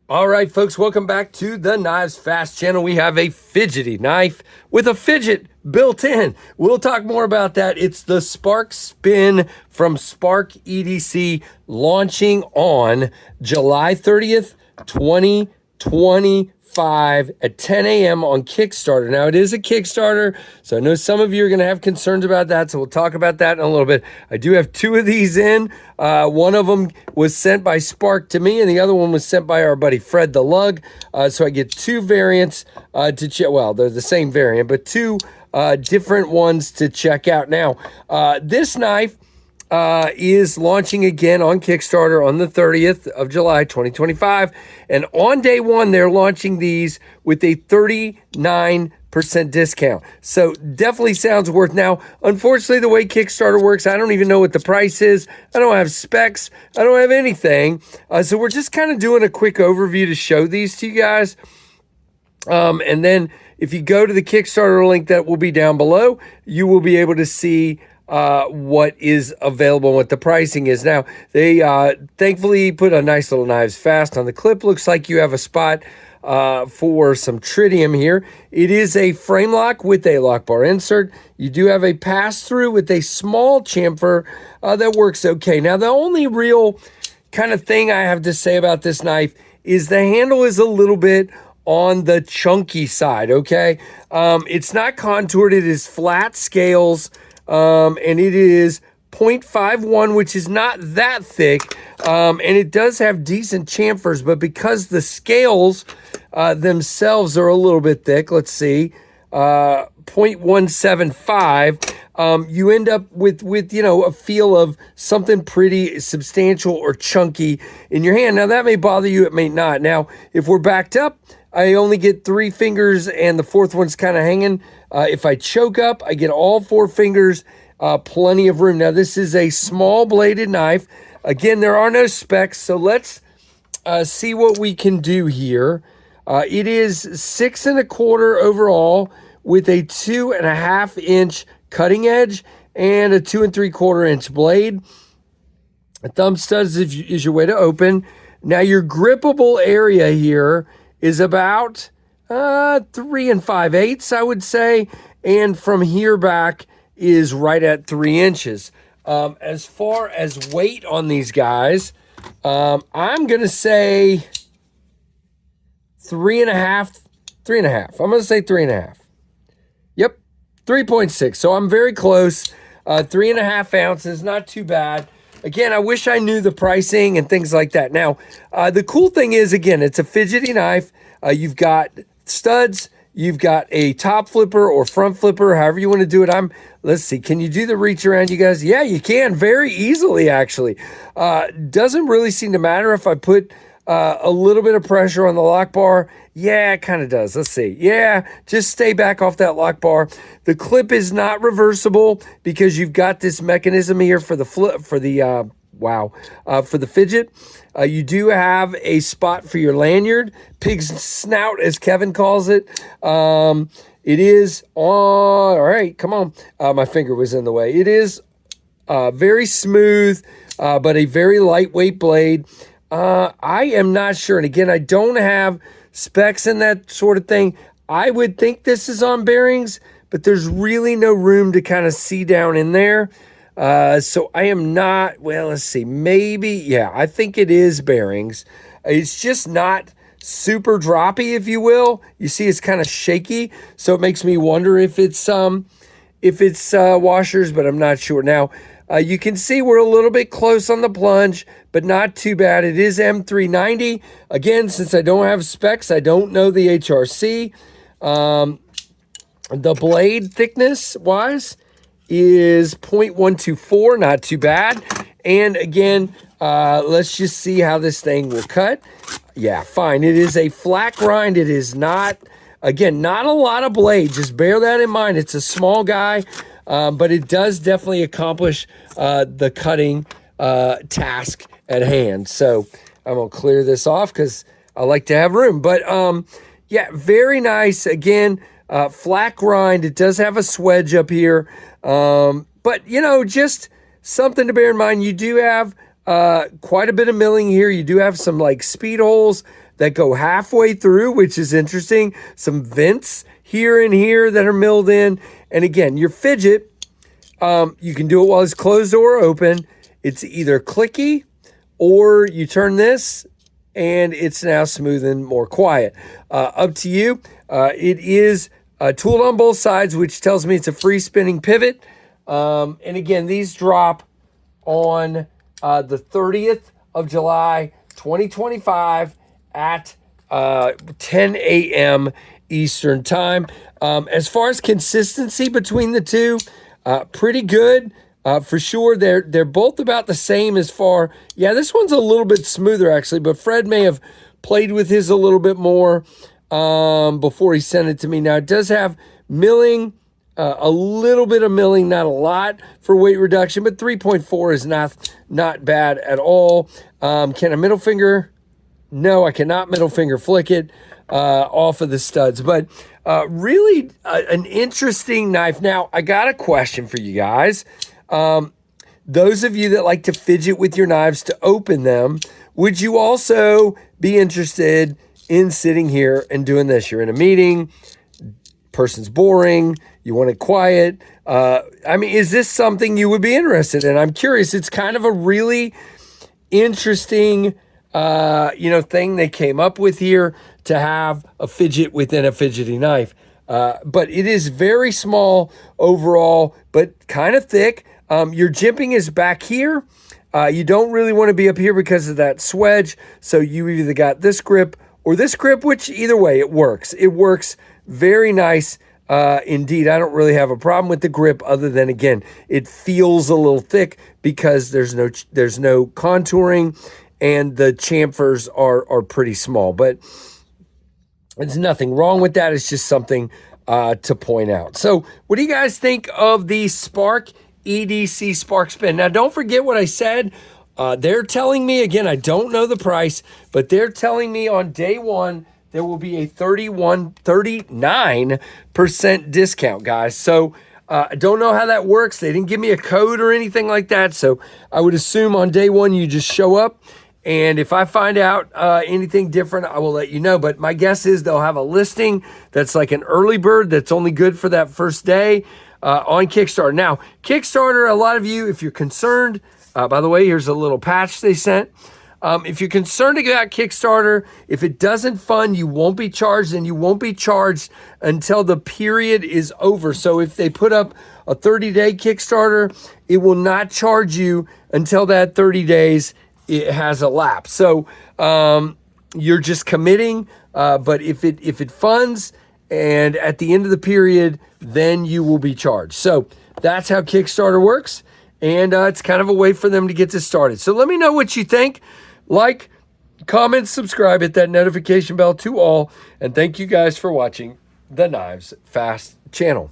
All right, folks, welcome back to the Knives Fast channel. We have a fidgety knife with a fidget built in. We'll talk more about that. It's the Spark Spin from SparkEDC, launching on July 30th, 2025 at 10 a.m. on Kickstarter. Now, it is a Kickstarter, so I know some of you are going to have concerns about that, so we'll talk about that in a little bit. I do have two of these in. One of them was sent by Spark to me, and the other one was sent by our buddy Fred the Lug. So I get two variants to check. Well, they're the same variant, but two different ones to check out. Now, this knife is launching again on Kickstarter on the 30th of July, 2025. And on day one, they're launching these with a 39% discount. So definitely sounds worth. Now, unfortunately, the way Kickstarter works, I don't even know what the price is. I don't have specs. I don't have anything. So we're just kind of doing a quick overview to show these to you guys. And then if you go to the Kickstarter link that will be down below, you will be able to see what is available and what the pricing is. Now, they thankfully put a nice little Knives Fast on the clip. Looks like you have a spot for some tritium here. It is a frame lock with a lock bar insert. You do have a pass-through with a small chamfer that works okay. Now, the only real kind of thing I have to say about this knife is the handle is a little bit on the chunky side, okay? It's not contoured. It is flat scales. And it is 0.51, which is not that thick, and it does have decent chamfers, but because the scales themselves are a little bit thick, let's see, 0.175, you end up with a feel of something pretty substantial or chunky in your hand. Now, that may bother you, it may not. Now, if we're backed up, I only get 3 fingers and the fourth one's kind of hanging. If I choke up, I get all 4 fingers, plenty of room. Now, this is a small bladed knife. Again, there are no specs, so let's see what we can do here. It is 6 1/4 overall with a 2.5 inch cutting edge and a 2 3/4 inch blade. A thumb stud is your way to open. Now, your grippable area here is about 3 5/8, I would say, and from here back is right at 3 inches. As far as weight on these guys, I'm gonna say 3.5. I'm gonna say 3.5. Yep, 3.6. So I'm very close. 3.5 ounces, not too bad. Again, I wish I knew the pricing and things like that. Now, the cool thing is, again, it's a fidgety knife. You've got studs. You've got a top flipper or front flipper, however you want to do it. Let's see, can you do the reach around, you guys? Yeah, you can very easily, actually. Doesn't really seem to matter if I put a little bit of pressure on the lock bar. Yeah, it kind of does. Let's see. Yeah, just stay back off that lock bar. The clip is not reversible because you've got this mechanism here for the fidget. You do have a spot for your lanyard, pig's snout, as Kevin calls it. It is all right. Come on. My finger was in the way. It is very smooth, but a very lightweight blade. I am not sure. And again, I don't have specs and that sort of thing. I would think this is on bearings, but there's really no room to kind of see down in there. So I am not, well, let's see, maybe, yeah, I think it is bearings. It's just not super droppy, if you will. You see, it's kind of shaky. So it makes me wonder if it's washers, but I'm not sure. Now, you can see we're a little bit close on the plunge, but not too bad. It is M390. Again, since I don't have specs, I don't know the HRC. The blade thickness wise is 0.124, not too bad. And again, let's just see how this thing will cut. Yeah, fine. It is a flat grind. It is not, again, not a lot of blade. Just bear that in mind. It's a small guy. But it does definitely accomplish the cutting task at hand. So I'm going to clear this off because I like to have room. But yeah, very nice. Again, flat grind. It does have a swedge up here. But, just something to bear in mind. You do have quite a bit of milling here. You do have some like speed holes that go halfway through, which is interesting. Some vents here and here that are milled in. And again, your fidget, you can do it while it's closed or open. It's either clicky or you turn this and it's now smooth and more quiet. Up to you. It is tooled on both sides, which tells me it's a free spinning pivot. And again, these drop on the 30th of July, 2025 at 10 a.m. Eastern time. As far as consistency between the two, pretty good. For sure, they're both about the same as far. Yeah, this one's a little bit smoother actually, but Fred may have played with his a little bit more before he sent it to me. Now it does have milling, a little bit of milling, not a lot for weight reduction, but 3.4 is not bad at all. Can a middle finger? No, I cannot middle finger flick it off of the studs, but really an interesting knife. Now I got a question for you guys. Those of you that like to fidget with your knives to open them, would you also be interested in sitting here and doing this? You're in a meeting, person's boring, you want it quiet. I mean, is this something you would be interested in? I'm curious. It's kind of a really interesting, thing they came up with here to have a fidget within a fidgety knife. But it is very small overall, but kind of thick. Your jimping is back here. You don't really want to be up here because of that swedge. So you either got this grip or this grip, which either way, it works. It works very nice. Indeed, I don't really have a problem with the grip other than, again, it feels a little thick because there's no contouring and the chamfers are pretty small. But there's nothing wrong with that. It's just something to point out. So what do you guys think of the SparkEDC Spark Spin? Now, don't forget what I said. They're telling me, again, I don't know the price, but they're telling me on day one, there will be a 39% discount, guys. So I don't know how that works. They didn't give me a code or anything like that. So I would assume on day one, you just show up. And if I find out anything different, I will let you know. But my guess is they'll have a listing that's like an early bird that's only good for that first day on Kickstarter. Now, Kickstarter, a lot of you, if you're concerned, by the way, here's a little patch they sent. If you're concerned about Kickstarter, if it doesn't fund, you won't be charged, and you won't be charged until the period is over. So if they put up a 30-day Kickstarter, it will not charge you until that 30 days it has elapsed. So you're just committing, but if it funds and at the end of the period, then you will be charged. So that's how Kickstarter works, and it's kind of a way for them to get this started. So let me know what you think. Like, comment, subscribe, hit that notification bell to all, and thank you guys for watching the Knives Fast channel.